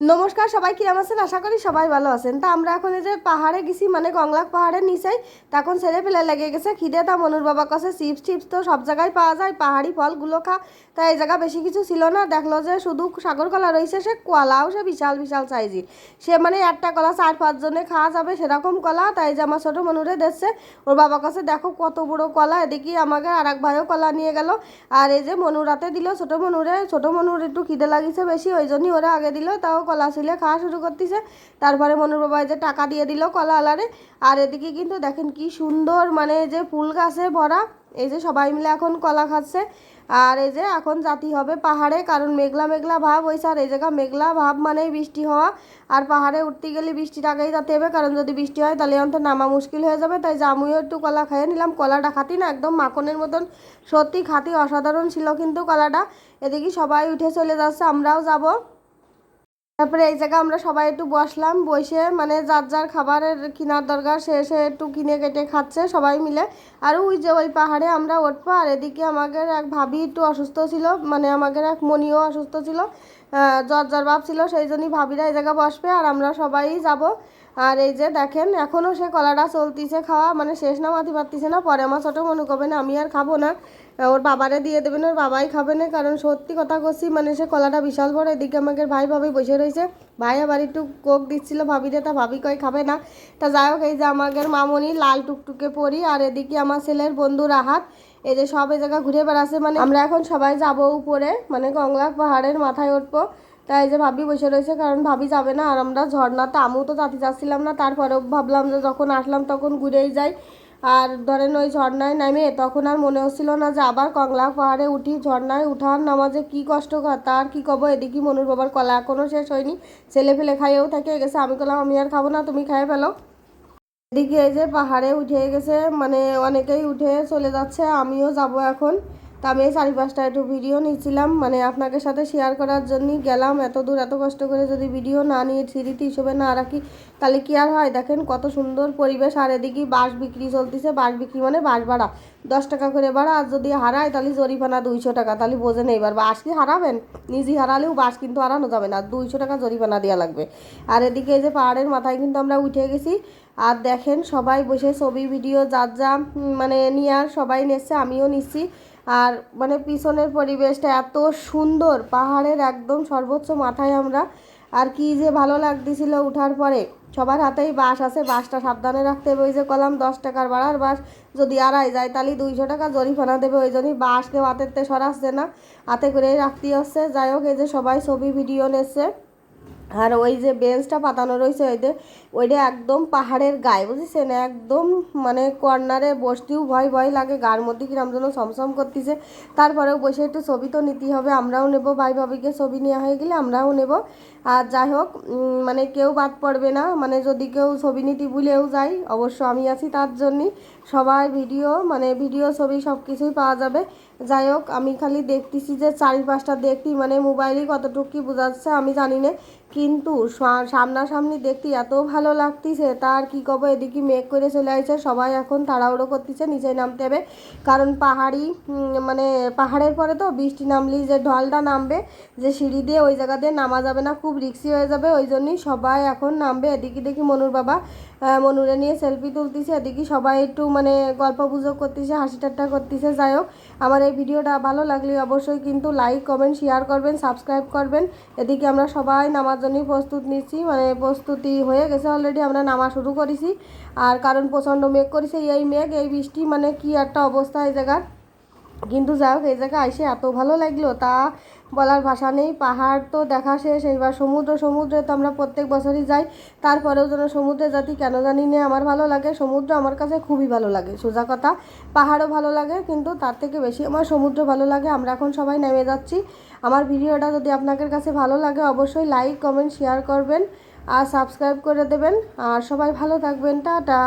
নমস্কার, সবাই কিরম আছেন? আশা করি সবাই ভালো আছেন। তা আমরা এখন এই যে পাহাড়ে গেছি, মানে কংলাক পাহাড়ের নিচেই। তখন ছেলে পেলে লেগে গেছে খিদে। তা মনুর বাবা কাছে চিপস টিপস তো সব জায়গায় পাওয়া যায়, পাহাড়ি ফলগুলো খা। তা এই জায়গা বেশি কিছু ছিল না, দেখলো যে শুধু সাগর কলা রয়েছে। সে কলাও সে বিশাল বিশাল সাইজের, সে মানে একটা কলা 4-5 জনে খাওয়া যাবে সেরকম কলা। তাই যে আমার ছোটো মনুরে দেখছে, ওর বাবা কাছে দেখো কত বড় কলা। এদিকে আমাকে আর এক ভাইও কলা নিয়ে গেল। আর এই যে মনুরাতে দিল ছোটো মনুরে। ছোটো মনুর একটু খিদে লাগিছে বেশি, ওই জন্যই ওরা আগে দিল। তাও কলা ছিলে খাওয়া শুরু করতেছে। তারপরে মনুর বাবা যে টাকা দিয়ে দিল কলা আলারে। আর এদিকে কিন্তু দেখেন কি সুন্দর, মানে যে ফুল গাছে ভরা। এই যে সবাই মিলে এখন কলা খাচ্ছে। আর এই যে এখন জাতি হবে পাহাড়ে, কারণ মেঘলা মেঘলা ভাব হয়েছে। আর এই জায়গা মেঘলা ভাব মানেই বৃষ্টি হওয়া। আর পাহাড়ে উঠতে গেলে বৃষ্টির আগেই যেতে হবে, কারণ যদি বৃষ্টি হয় তাহলে অন্তত নামা মুশকিল হয়ে যাবে। তাই জামুইও একটু কলা খেয়ে নিলাম। কলাটা খাতি না, একদম মাখনের মতন, সত্যি খাতি অসাধারণ ছিল কিন্তু কলাটা। এদিকে সবাই উঠে চলে যাচ্ছে, আমরাও যাব। তারপরে এই জায়গায় আমরা সবাই একটু বসলাম, বসে মানে যার যার খাবারের কেনার দরকার সে সে একটু কিনে কেটে খাচ্ছে সবাই মিলে। আর ওই যে ওই পাহাড়ে আমরা উঠবো। আর এদিকে আমাদের এক ভাবি একটু অসুস্থ ছিল, মানে আমাদের এক মনিও অসুস্থ ছিল, জ্বর জ্বর ভাব ছিল। সেই জন্যই ভাবিরা এই জায়গায় বসবে আর আমরা সবাই যাব। আর এই যে দেখেন এখনও সে কলাটা চলতিছে খাওয়া, মানে শেষ না মাতি পারতিছে না। পরে আমার ছোটো মনে করবে না আমি আর খাবো না, ওর বাবারে দিয়ে দেবেন, ওর বাবাই খাবে না। কারণ সত্যি কথা করছি, মানে সে কলাটা বিশাল বড়। এদিকে আমাকে ভাই ভাবি বসে রয়েছে, ভাই আবার একটু কোক দিচ্ছিল ভাবিরে, তা ভাবি কয় খাবে না। তা যাই হোক, এই যে আমাদের মামনি লাল টুকটুকে পরি। আর এদিকে আমার ছেলের বন্ধু রাহাত, এই যে সব এই জায়গা ঘুরে বেড়াচ্ছে। মানে আমরা এখন সবাই যাব উপরে, মানে কংলাক পাহাড়ের মাথায় উঠবো। তাই যে ভাবি বসে রয়েছে, কারণ ভাবি যাবে না। আর আমরা ঝর্ণাতে আমিও তো যাতে যাচ্ছিলাম না, তারপরেও ভাবলাম যে যখন আসলাম তখন ঘুরেই যাই। আর ধরেন ওই ঝর্ণায় নামে তখন আর মনে হচ্ছিল না যে আবার কংলাক পাহাড়ে উঠি। ঝর্ণায় উঠার নামা যে কী কষ্টকর তার কি কব। এদিকে মনুর বাবার কলা এখনও শেষ হয়নি, ছেলে ফেলে খাইয়েও থাকে গেছে। আমি বললাম আমি আর খাবো না, তুমি খাইয়ে ফেলো। এদিকে এই যে পাহাড়ে উঠে গেছে, মানে অনেকেই উঠে চলে যাচ্ছে, আমিও যাব এখন। তা আমি এই 4-5টা একটু ভিডিও নিচ্ছিলাম, মানে আপনাদের সাথে শেয়ার করার জন্যই গেলাম। এত দূর এত কষ্ট করে যদি ভিডিও না নিয়ে স্মৃতি হিসেবে না রাখি তাহলে কি আর হয়। দেখেন কত সুন্দর পরিবেশ। আর এদিকে বাঁশ বিক্রি চলতেছে, বাঁশ বিক্রি মানে বাঁশ ভাড়া 10 টাকা করে ভাড়া। আর যদি হারায় তাহলে জরিমানা 200 টাকা। তাহলে বোঝেন এইবার বাঁশ কি হারাবেন, নিজে হারালেও বাঁশ কিন্তু হারানো যাবে না, 200 টাকা জরিমানা দেওয়া লাগবে। আর এদিকে এই যে পাহাড়ের মাথায় কিন্তু আমরা উঠে গেছি। আর দেখেন সবাই বসে ছবি ভিডিও যার যা মানে নেওয়ার সবাই নিচ্ছে, আমিও নিচ্ছি। আর মানে পিছনের পরিবেশটা এত সুন্দর, পাহাড়ের একদম সর্বোচ্চ মাথায় আমরা। আর কি যে ভালো লাগতেছিল উঠার পরে। সবার হাতেই বাঁশ আছে, বাঁশটা সাবধানে রাখতে হবে। ওই যে কলাম 10 টাকার ভাড়ার বাঁশ যদি আড়াই যায় তাহলে 200 টাকা জরিমানা দেবে। ওই জন্যই বাঁশ কেউ হাতেরতে সরাচ্ছে না, হাতে করেই রাখতে হচ্ছে। যাই হোক, এই যে সবাই ছবি ভিডিও নিচ্ছে। আর ওই যে বেঞ্চটা পাতানো রয়েছে ওইটা একদম পাহাড়ের গায়ে, বুঝেছেন, একদম মানে কর্নারে বসতেও ভয় ভয় লাগে, গার মধ্যে কিরম যেন ছমছম করতেছে। তারপরেও বসে একটু ছবি তো নিতেই হবে, আমরাও নেব। ভাই ভাবিকে ছবি নেওয়া হয়ে গেলে আমরাও নেব। আর যাই হোক, মানে কেউ বাদ পড়বে না, মানে যদি কেউ ছবি নিতে ভুলেও যায় অবশ্য আমি আছি তার জন্যই। সবাই ভিডিও মানে ভিডিও ছবি সব কিছুই পাওয়া যাবে। যাই হোক, আমি খালি দেখতেছি যে 4-5টা দেখতে, মানে মোবাইলে কতটুকু কি বোঝাচ্ছে আমি জানি না, কিন্তু সামনাসামনি দেখতে এত ভালো লাগতেছে তার কি কব। এদিকে মেঘ করে চলে আসছে, সবাই এখন তাড়াহুড়ো করতেছে নিচে নামতে হবে। কারণ পাহাড়ি মানে পাহাড়ের পরে তো বৃষ্টি নামলেই যে ঢলটা নামবে, যে সিঁড়ি দিয়ে ওই জায়গা দিয়ে নামা যাবে না, খুব রিক্সি হয়ে যাবে। ওই জন্যই সবাই এখন নামবে। এদিকে দেখি মনুর বাবা মনুরে নিয়ে সেলফি তুলতেছে, এদিকে সবাই একটু মানে গল্প গুজব করতেছে, হাসি ঠাট্টা করতেছে। যাই হোক, আমার এই ভিডিওটা ভালো লাগলে অবশ্যই কিন্তু লাইক কমেন্ট শেয়ার করবেন, সাবস্ক্রাইব করবেন। এদিকে আমরা সবাই নামার জন্যই প্রস্তুত নিচ্ছি, মানে প্রস্তুতি হয়ে গেছে অলরেডি, আমরা নামা শুরু করেছি। আর কারণ প্রচণ্ড মেঘ করেছে, এই মেঘ এই বৃষ্টি, মানে কি একটা অবস্থা এই জায়গার। কিন্তু যাই হোক, এই জায়গায় এসে এত ভালো লাগলো তা বলার ভাষা নেই। পাহাড় তো দেখা শেষ, এইবার সমুদ্রে তো আমরা প্রত্যেক বছরই যাই। তারপরেও যেন সমুদ্রে যাতে কেন জানি না আমার ভালো লাগে। সমুদ্র আমার কাছে খুবই ভালো লাগে, সোজা কথা। পাহাড়ও ভালো লাগে, কিন্তু তার থেকে বেশি আমার সমুদ্র ভালো লাগে। আমরা এখন সবাই নেমে যাচ্ছি। আমার ভিডিওটা যদি আপনাদের কাছে ভালো লাগে অবশ্যই লাইক কমেন্ট শেয়ার করবেন আর সাবস্ক্রাইব করে দেবেন। আর সবাই ভালো থাকবেন, টাটা।